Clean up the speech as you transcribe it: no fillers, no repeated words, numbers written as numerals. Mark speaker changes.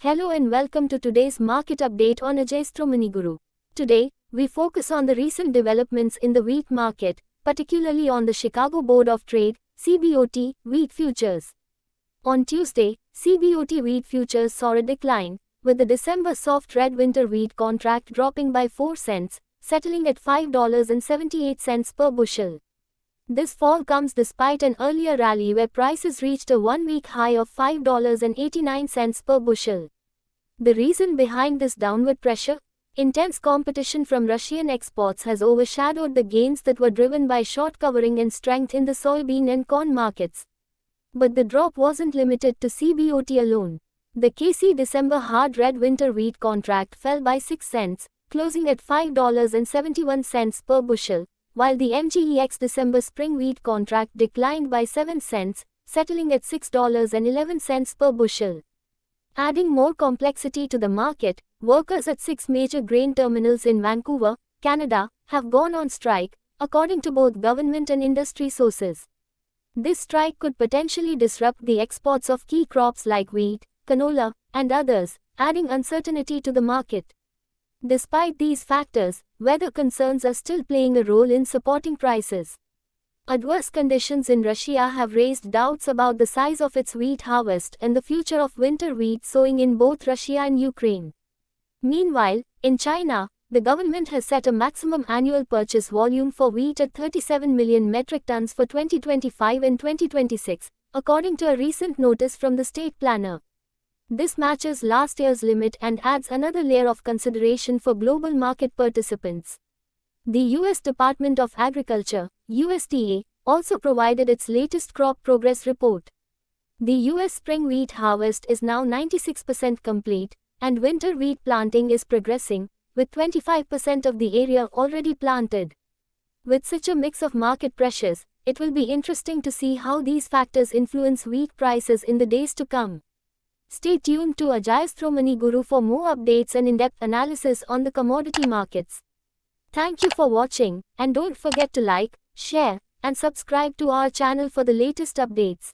Speaker 1: Hello and welcome to today's market update on Ajaysthro Maniguru. Today, we focus on the recent developments in the wheat market, particularly on the Chicago Board of Trade, CBOT, wheat futures. On Tuesday, CBOT wheat futures saw a decline, with the December soft red winter wheat contract dropping by 4 cents, settling at $5.78 per bushel. This fall comes despite an earlier rally where prices reached a one-week high of $5.89 per bushel. The reason behind this downward pressure? Intense competition from Russian exports has overshadowed the gains that were driven by short covering and strength in the soybean and corn markets. But the drop wasn't limited to CBOT alone. The KC December hard red winter wheat contract fell by 6 cents, closing at $5.71 per bushel, while the MGEX December spring wheat contract declined by 7 cents, settling at $6.11 per bushel. Adding more complexity to the market, workers at 6 major grain terminals in Vancouver, Canada, have gone on strike, according to both government and industry sources. This strike could potentially disrupt the exports of key crops like wheat, canola, and others, adding uncertainty to the market. Despite these factors, weather concerns are still playing a role in supporting prices. Adverse conditions in Russia have raised doubts about the size of its wheat harvest and the future of winter wheat sowing in both Russia and Ukraine. Meanwhile, in China, the government has set a maximum annual purchase volume for wheat at 37 million metric tons for 2025 and 2026, according to a recent notice from the state planner. This matches last year's limit and adds another layer of consideration for global market participants. The U.S. Department of Agriculture, USDA, also provided its latest crop progress report. The U.S. spring wheat harvest is now 96% complete, and winter wheat planting is progressing, with 25% of the area already planted. With such a mix of market pressures, it will be interesting to see how these factors influence wheat prices in the days to come. Stay tuned to Ajaysthro Maniguru for more updates and in-depth analysis on the commodity markets. Thank you for watching, and don't forget to like, share, and subscribe to our channel for the latest updates.